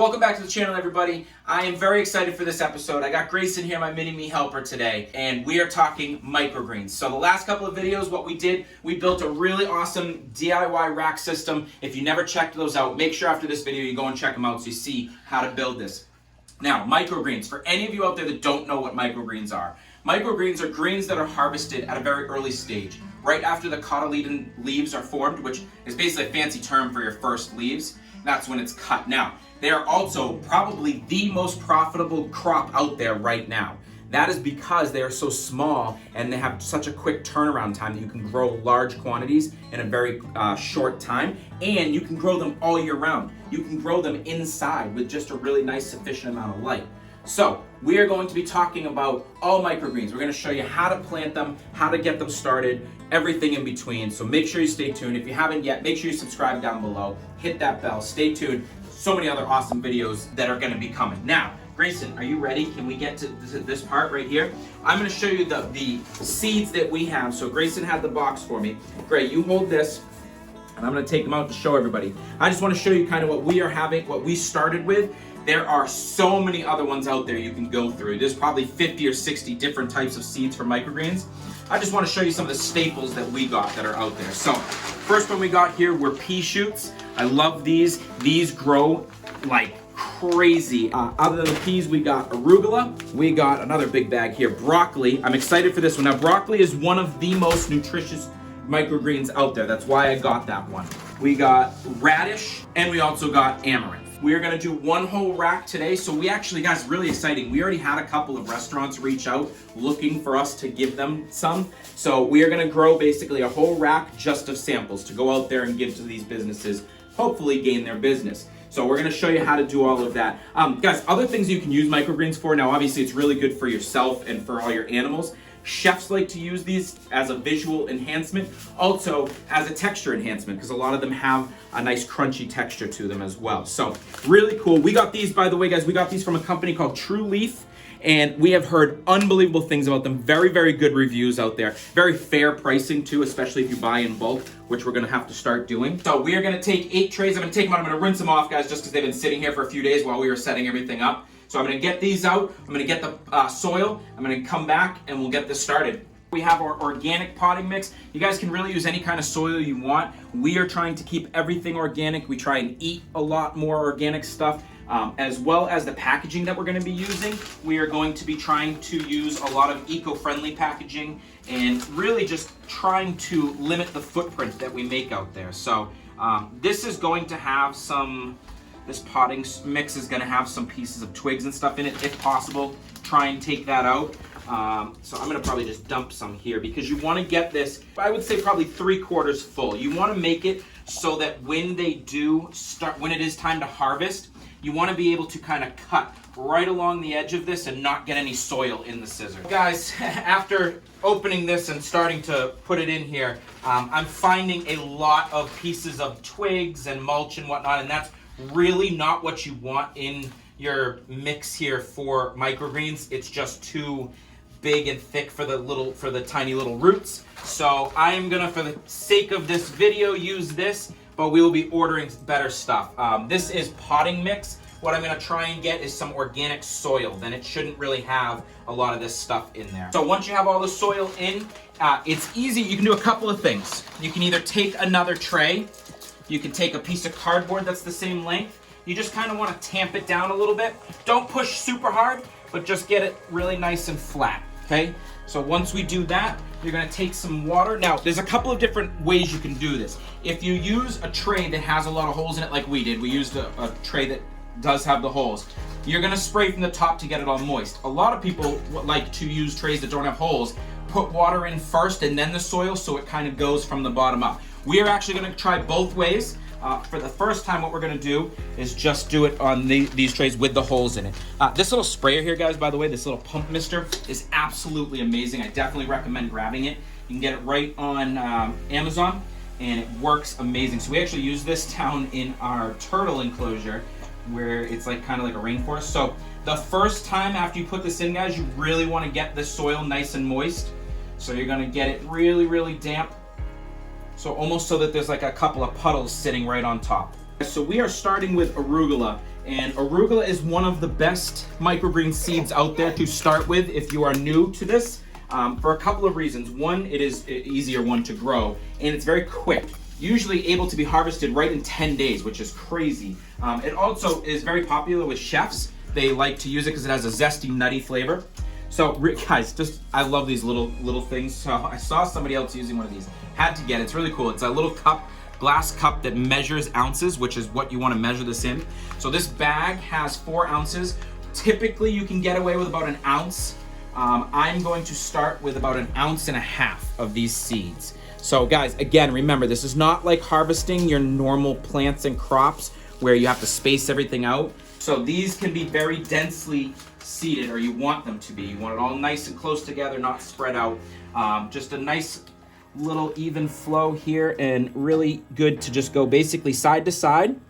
Welcome back to the channel, everybody. I am very excited for this episode. I got Grayson here, my mini-me helper today, and we are talking microgreens. So the last couple of videos, what we did, we built a really awesome DIY rack system. If you never checked those out, make sure after this video you go and check them out so you see how to build this. Now, microgreens. For any of you out there that don't know what microgreens are greens that are harvested at a very early stage, right after the cotyledon leaves are formed, which is basically a fancy term for your first leaves. That's when it's cut. Now, they are also probably the most profitable crop out there right now. That is because they are so small and they have such a quick turnaround time that you can grow large quantities in a very short time, and you can grow them all year round. You can grow them inside with just a really nice sufficient amount of light. So we are going to be talking about all microgreens. We're going to show you how to plant them, how to get them started, everything in between. So make sure you stay tuned. If you haven't yet, make sure you subscribe down below, hit that bell, stay tuned. So many other awesome videos that are going to be coming. Now, Grayson, are you ready? Can we get to this part right here? I'm going to show you the seeds that we have. So Grayson had the box for me. Gray, you hold this, and I'm going to take them out to show everybody. I just want to show you kind of what we are having, what we started with. There are so many other ones out there you can go through. There's probably 50 or 60 different types of seeds for microgreens. I just want to show you some of the staples that we got that are out there. So, first one we got here were pea shoots. I love these. These grow like crazy. Other than the peas, we got arugula. We got another big bag here, broccoli. I'm excited for this one. Now, broccoli is one of the most nutritious microgreens out there. That's why I got that one. We got radish, and we also got amaranth. We are going to do one whole rack today. So we actually, guys, really exciting. We already had a couple of restaurants reach out looking for us to give them some. So we are going to grow basically a whole rack just of samples to go out there and give to these businesses, hopefully gain their business. So we're going to show you how to do all of that. Guys, other things you can use microgreens for. Now, obviously, it's really good for yourself and for all your animals. Chefs like to use these as a visual enhancement, also as a texture enhancement, because a lot of them have a nice crunchy texture to them as well. So really cool. We got these, by the way, guys, we got these from a company called True Leaf, and we have heard unbelievable things about them. Very, very good reviews out there. Very fair pricing too, especially if you buy in bulk, which we're gonna have to start doing. So we are gonna take 8 trays. I'm gonna take them out, I'm gonna rinse them off, guys, just because they've been sitting here for a few days while we were setting everything up. So I'm going to get these out, I'm going to get the soil, I'm going to come back and we'll get this started. We have our organic potting mix. You guys can really use any kind of soil you want. We are trying to keep everything organic. We try and eat a lot more organic stuff, as well as the packaging that we're going to be using. We are going to be trying to use a lot of eco-friendly packaging and really just trying to limit the footprint that we make out there. So this is going to have this potting mix is going to have some pieces of twigs and stuff in it, if possible. Try and take that out. So I'm going to probably just dump some here because you want to get this, I would say probably 3/4 full. You want to make it so that when they do start, when it is time to harvest, you want to be able to kind of cut right along the edge of this and not get any soil in the scissors. Guys, after opening this and starting to put it in here, I'm finding a lot of pieces of twigs and mulch and whatnot, and that's really not what you want in your mix here for microgreens. It's just too big and thick for the tiny little roots. So I am gonna, for the sake of this video, use this, but we will be ordering better stuff. This is potting mix. What I'm gonna try and get is some organic soil. Then it shouldn't really have a lot of this stuff in there. So once you have all the soil in, it's easy. You can do a couple of things. You can either take another tray. You can take a piece of cardboard that's the same length. You just kind of want to tamp it down a little bit. Don't push super hard, but just get it really nice and flat, okay? So once we do that, you're going to take some water. Now, there's a couple of different ways you can do this. If you use a tray that has a lot of holes in it like we did, we used a tray that does have the holes, you're going to spray from the top to get it all moist. A lot of people like to use trays that don't have holes, put water in first and then the soil so it kind of goes from the bottom up. We are actually going to try both ways. For the first time, what we're going to do is just do it on these trays with the holes in it. This little sprayer here, guys, by the way, this little pump mister is absolutely amazing. I definitely recommend grabbing it. You can get it right on Amazon, and it works amazing. So we actually use this down in our turtle enclosure where it's like kind of like a rainforest. So the first time after you put this in, guys, you really want to get the soil nice and moist. So you're going to get it really, really damp. So almost so that there's like a couple of puddles sitting right on top. So we are starting with arugula, And arugula is one of the best microgreen seeds out there to start with if you are new to this, for a couple of reasons. One, it is an easier one to grow, and it's very quick. Usually able to be harvested right in 10 days, which is crazy. It also is very popular with chefs. They like to use it because it has a zesty, nutty flavor. So guys, I love these little things. So I saw somebody else using one of these. Had to get it. It's really cool. It's a little glass cup that measures ounces, which is what you want to measure this in. So this bag has 4 ounces. Typically you can get away with about an ounce. I'm going to start with about 1.5 ounces of these seeds. So guys, again, remember, this is not like harvesting your normal plants and crops where you have to space everything out. So these can be very densely seeded, or you want them to be. You want it all nice and close together, not spread out. Just a nice little even flow here, and really good to just go basically side to side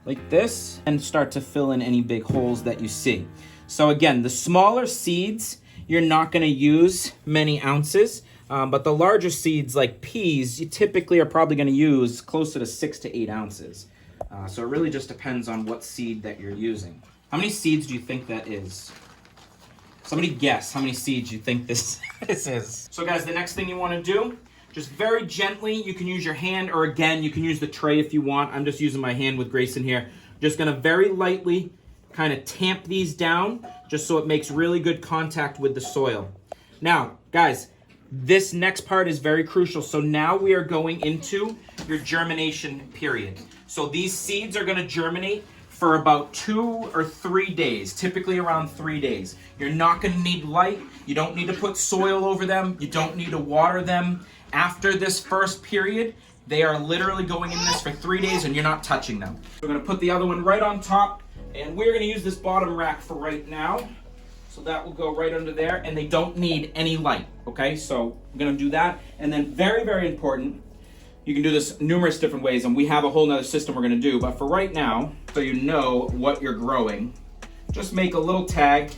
like this and start to fill in any big holes that you see. So again, the smaller seeds, you're not gonna use many ounces, but the larger seeds like peas, you typically are probably gonna use closer to 6 to 8 ounces. So it really just depends on what seed that you're using. How many seeds do you think that is? Somebody guess how many seeds you think this is. So guys, the next thing you wanna do, just very gently, you can use your hand, or again, you can use the tray if you want. I'm just using my hand with Grayson here. Just gonna very lightly kind of tamp these down, just so it makes really good contact with the soil. Now, guys, this next part is very crucial. So now we are going into your germination period. So these seeds are gonna germinate for about 2 or 3 days, typically around 3 days. You're not gonna need light. You don't need to put soil over them. You don't need to water them. After this first period, they are literally going in this for 3 days and you're not touching them. We're gonna put the other one right on top, and we're gonna use this bottom rack for right now. So that will go right under there, and they don't need any light, okay? So I'm gonna do that. And then very, very important, you can do this numerous different ways, and we have a whole nother system we're gonna do, but for right now, so you know what you're growing, just make a little tag,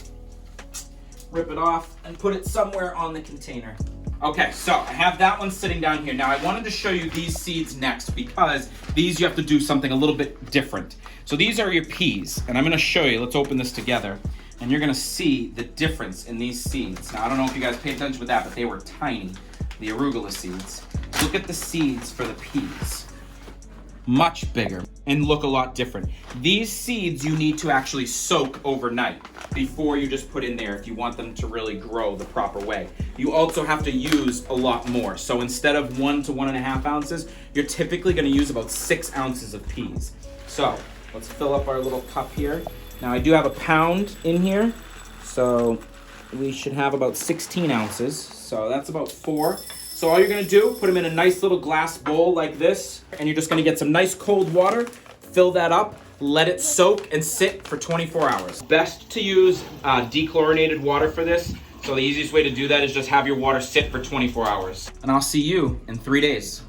rip it off, and put it somewhere on the container. Okay, so I have that one sitting down here. Now I wanted to show you these seeds next, because these you have to do something a little bit different. So these are your peas, and I'm gonna show you, let's open this together, and you're gonna see the difference in these seeds. Now I don't know if you guys paid attention with that, but they were tiny, the arugula seeds. Look at the seeds for the peas. Much bigger and look a lot different. These seeds you need to actually soak overnight before you just put in there if you want them to really grow the proper way. You also have to use a lot more. So instead of 1 to 1.5 ounces, you're typically gonna use about 6 ounces of peas. So let's fill up our little cup here. Now I do have a pound in here, so we should have about 16 ounces. So that's about 4. So all you're gonna do, put them in a nice little glass bowl like this, and you're just gonna get some nice cold water, fill that up, let it soak and sit for 24 hours. Best to use dechlorinated water for this. So the easiest way to do that is just have your water sit for 24 hours. And I'll see you in 3 days.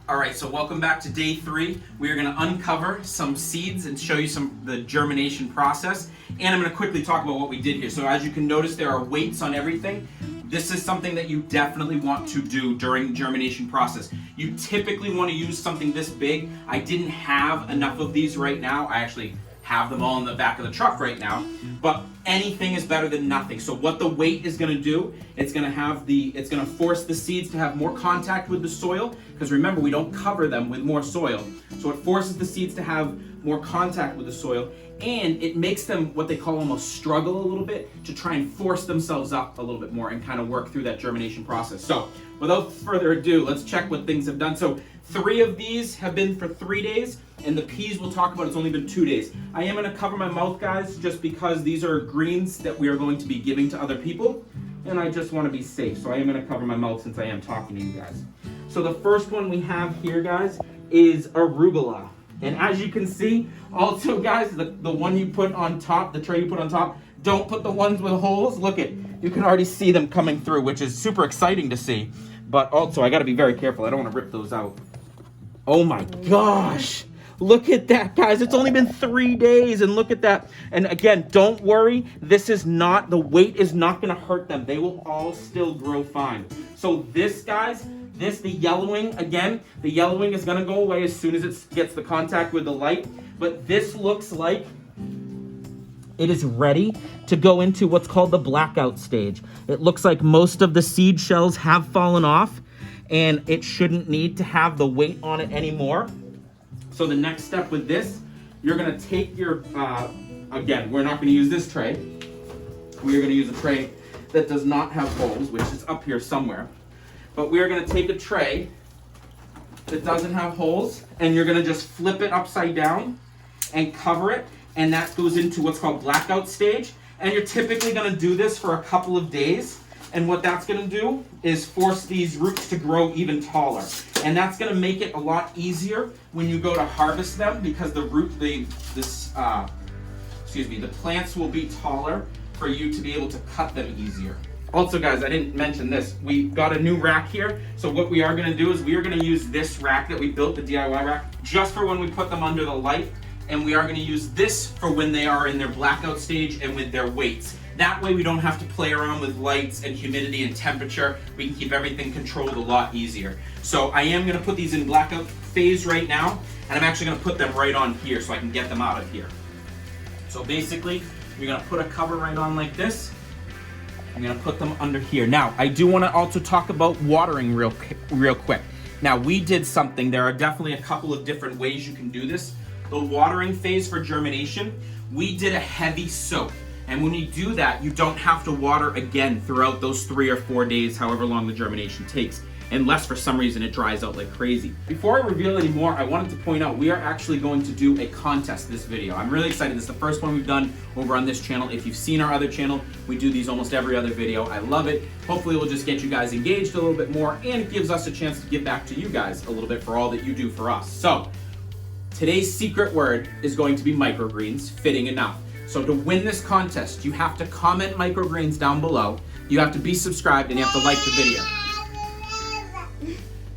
All right, so welcome back to day 3. We are gonna uncover some seeds and show you the germination process. And I'm gonna quickly talk about what we did here. So as you can notice, there are weights on everything. This is something that you definitely want to do during the germination process. You typically want to use something this big. I didn't have enough of these right now. I actually have them all in the back of the truck right now, but anything is better than nothing. So what the weight is gonna do, it's gonna force the seeds to have more contact with the soil, because remember, we don't cover them with more soil. So it forces the seeds to have more contact with the soil, and it makes them what they call almost struggle a little bit to try and force themselves up a little bit more and kind of work through that germination process. So without further ado, let's check what things have done. So 3 of these have been for 3 days, and the peas we'll talk about, it's only been 2 days. I am gonna cover my mouth, guys, just because these are greens that we are going to be giving to other people, and I just wanna be safe. So I am gonna cover my mouth since I am talking to you guys. So the first one we have here, guys, is arugula. And as you can see, also guys, the one you put on top, the tray you put on top, don't put the ones with holes. Look at, you can already see them coming through, which is super exciting to see. But also, I gotta be very careful. I don't wanna rip those out. Oh my gosh. Look at that, guys. It's only been 3 days, and look at that. And again, don't worry. The weight is not gonna hurt them. They will all still grow fine. So this, guys, the yellowing, again, the yellowing is gonna go away as soon as it gets the contact with the light, but this looks like it is ready to go into what's called the blackout stage. It looks like most of the seed shells have fallen off, and it shouldn't need to have the weight on it anymore. So the next step with this, you're gonna take your, again, we're not gonna use this tray. We're gonna use a tray that does not have holes, which is up here somewhere. But we're gonna take a tray that doesn't have holes, and you're gonna just flip it upside down and cover it, and that goes into what's called blackout stage. And you're typically gonna do this for a couple of days, and what that's gonna do is force these roots to grow even taller. And that's gonna make it a lot easier when you go to harvest them, because the plants will be taller for you to be able to cut them easier. Also guys, I didn't mention this. We got a new rack here. So what we are gonna do is we are gonna use this rack that we built, the DIY rack, just for when we put them under the light. And we are gonna use this for when they are in their blackout stage and with their weights. That way we don't have to play around with lights and humidity and temperature. We can keep everything controlled a lot easier. So I am gonna put these in blackout phase right now, and I'm actually gonna put them right on here so I can get them out of here. So basically, you're gonna put a cover right on like this. I'm gonna put them under here. Now, I do wanna also talk about watering real quick. Now, we did something. There are definitely a couple of different ways you can do this. The watering phase for germination, we did a heavy soak. And when you do that, you don't have to water again throughout those 3 or 4 days, however long the germination takes, unless for some reason it dries out like crazy. Before I reveal any more, I wanted to point out we are actually going to do a contest this video. I'm really excited. This is the first one we've done over on this channel. If you've seen our other channel, we do these almost every other video. I love it. Hopefully it will just get you guys engaged a little bit more, and it gives us a chance to give back to you guys a little bit for all that you do for us. So today's secret word is going to be microgreens, fitting enough. So to win this contest, you have to comment microgreens down below, you have to be subscribed, and you have to like the video.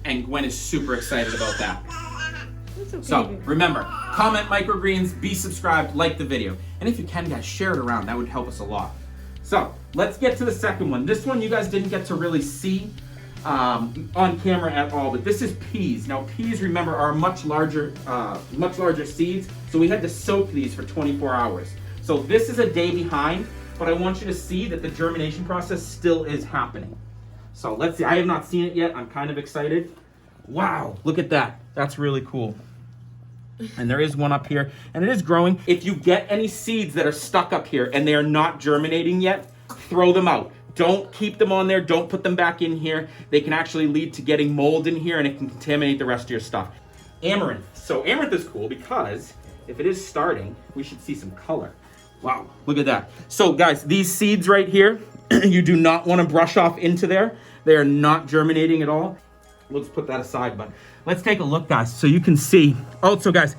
And Gwen is super excited about that. That's okay, So baby. remember, comment microgreens, be subscribed, like the video. And if you can, guys, share it around. That would help us a lot. So let's get to the second one. This one you guys didn't get to really see on camera at all, but this is peas. Now peas, remember, are much larger seeds, so we had to soak these for 24 hours. So this is a day behind, but I want you to see that the germination process still is happening. So let's see. I have not seen it yet. I'm kind of excited. Wow, look at that. That's really cool. And there is one up here, and it is growing. If you get any seeds that are stuck up here and they are not germinating yet, throw them out. Don't keep them on there. Don't put them back in here. They can actually lead to getting mold in here, and it can contaminate the rest of your stuff. Amaranth. So amaranth is cool because if it is starting, we should see some color. Wow, look at that. So guys, these seeds right here, you do not want to brush off into there. They are not germinating at all. Let's put that aside, but let's take a look, guys, so you can see. Also, guys,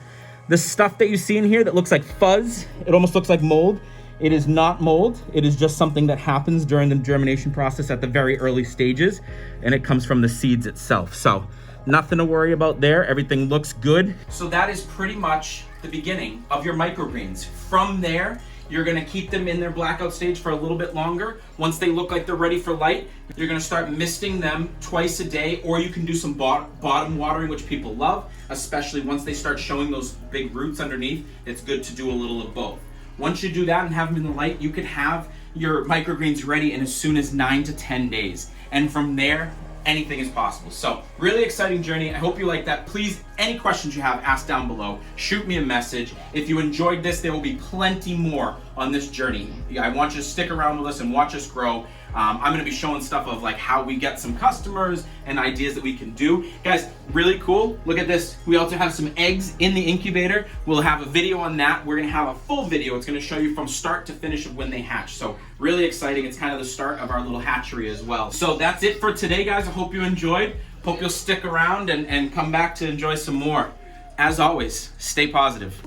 the stuff that you see in here that looks like fuzz, it almost looks like mold. It is not mold. It is just something that happens during the germination process at the very early stages, and it comes from the seeds itself. So nothing to worry about there. Everything looks good. So that is pretty much the beginning of your microgreens. From there, you're gonna keep them in their blackout stage for a little bit longer. Once they look like they're ready for light, you're gonna start misting them twice a day, or you can do some bottom watering, which people love, especially once they start showing those big roots underneath. It's good to do a little of both. Once you do that and have them in the light, you could have your microgreens ready in as soon as 9 to 10 days. And from there, anything is possible. So really exciting journey. I hope you like that. Please, any questions you have, ask down below. Shoot me a message. If you enjoyed this, there will be plenty more on this journey. I want you to stick around with us and watch us grow. I'm gonna be showing stuff of like how we get some customers and ideas that we can do. Guys, really cool. Look at this. We also have some eggs in the incubator. We'll have a video on that. We're gonna have a full video. It's gonna show you from start to finish of when they hatch. So really exciting. It's kind of the start of our little hatchery as well. So that's it for today, guys. I hope you enjoyed. Hope you'll stick around and come back to enjoy some more. As always, stay positive.